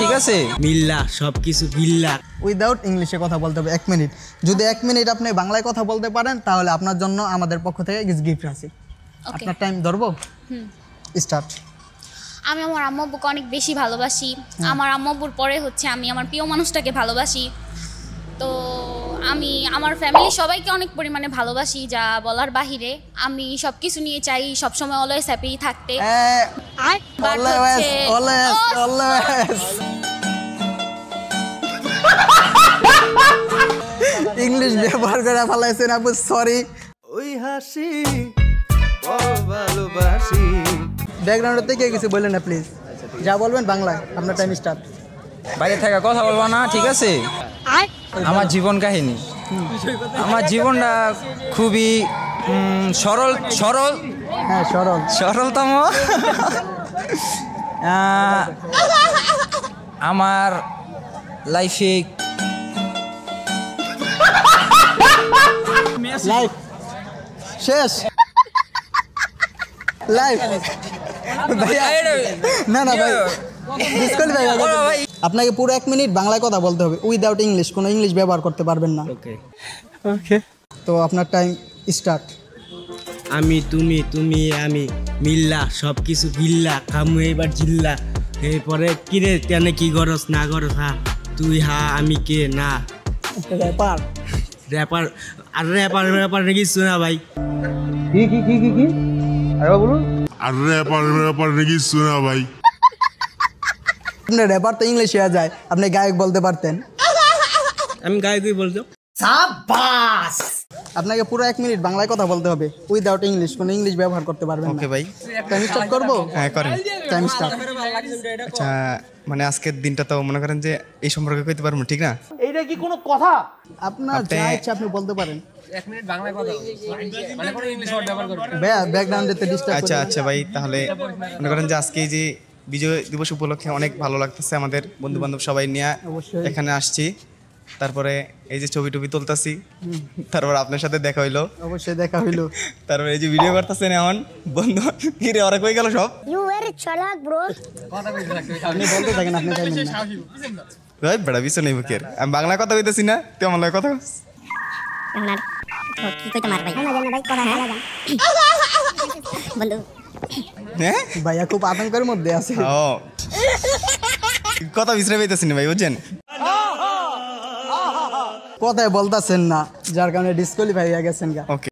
ঠিক আছে মিল্লা সবকিছু বিল্লা। উইদাউট ইংলিশে কথা বলতে হবে 1 মিনিট। যদি 1 মিনিট আপনি বাংলায় কথা বলতে পারেন তাহলে আপনার জন্য আমাদের পক্ষ থেকে গিফট আছে। আপনার টাইম ধরবো? স্টার্ট। আমি আমার আম্মু আব্বুকে অনেক বেশি ভালোবাসি। আমার আম্মু আব্বুর পরে হচ্ছে আমি আমার প্রিয় মানুষটাকে ভালোবাসি। তো আমি আমার ফ্যামিলি সবাইকে অনেক পরিমাণে ভালোবাসি, যা বলার বাহিরে। আমি সব কিছু নিয়ে চাই সবসময় অলওয়েজ হ্যাপি থাকতে। ইংলিশ ব্যবহার করে ফেলাইছেন আপু, সরি। ওই হাসি ভালোবাসি। ব্যাকগ্রাউন্ড থেকে কিছু বললেন না প্লিজ, যা বলবেন বাংলায়। আপনার টাইম স্টার্ট। বাইরে থাকা কথা বলবো না, ঠিক আছে? আমার জীবন কাহিনী, আমার জীবনটা খুবই সরল সরল হ্যাঁ সরল সরলতম। আমার লাইফে লাইফ শেষ। লাইফ না না ভাই, আপনাকে পুরো 1 মিনিট বাংলায় কথা বলতে হবে উইদাউট ইংলিশ, কোনো ইংলিশ ব্যবহার করতে পারবেন না। ওকে ওকে, তো আপনার টাইম স্টার্ট। আমি তুমি তুমি আমি মিল্লা সবকিছু বিল্লা কামু এবার জিল্লা। এরপরে কিরে তেনে কি করস না করস, হা তুই হা আমি কে না। ব্যাপার র্যাপার আর র্যাপার র্যাপার কিছু না ভাই। কি কি কি কি কি আরে বলুন। আর র্যাপার নাকি শোনা ভাই। আপনার র্যাপার তো ইংলিশে যায়, আপনি গায়ক বলতে পারতেন। আমি গায়কই বলছো। আপনাকে পুরো 1 মিনিট বাংলায় কথা বলতে হবে উইদাউট ইংলিশ, কোনো ইংলিশ ব্যবহার করতে পারবেন না। ওকে ভাই, টাইম স্টার্ট করব? হ্যাঁ করেন। Time start. আচ্ছা, মানে আজকের দিনটা তো মনে করেন যে এই সম্পর্কে কইতে পারবো, ঠিক না? এইটা কি কোনো কথা? আপনার যা ইচ্ছা আপনি বলতে পারেন। 1 মিনিট বাংলায় কথা বলবো, মানে কোনো ইংলিশ ওয়ার্ড ব্যবহার করবেন না। ব্যাকগ্রাউন্ডে ডিস্টার্ব। আচ্ছা আচ্ছা ভাই, তাহলে মনে করেন যে আজকে এই যে বিজয় দিবস উপলক্ষে অনেক ভালো লাগতেছে, আমাদের বন্ধু বান্ধব সবাই নিয়ে এখানে আসছি। তারপরে এই যে ছবি টবি তুলতাছি, তারপর আপনার সাথে দেখা হইলো। অবশ্যই দেখা হইলো। তারপরে এই যে ভিডিও করতেছেন এখন বন্ধু, কি রে ওরা কই গেল সব? You very chalak bro. কথা কইতে লাগবে। আপনি বলতে থাকেন, আপনি টাইম না। ভাই বড় বিষয় নেই বুকের, আমি বাংলা কথা কইতেছি না, তুই আমার লাগে কথা কস। আপনার কি কইতে মার ভাই? না জানা ভাই কথা না জানা। বন্ধু হ্যাঁ ভাইয়া খুব আতঙ্কের মধ্যে আছে। ও কথা বিশ্রাম পাইতেছি না ভাই, বুঝছেন? কথাই বলতাছেন না, যার কারণে ডিসকোয়ালিফাই হয়ে গেছেন। ওকে।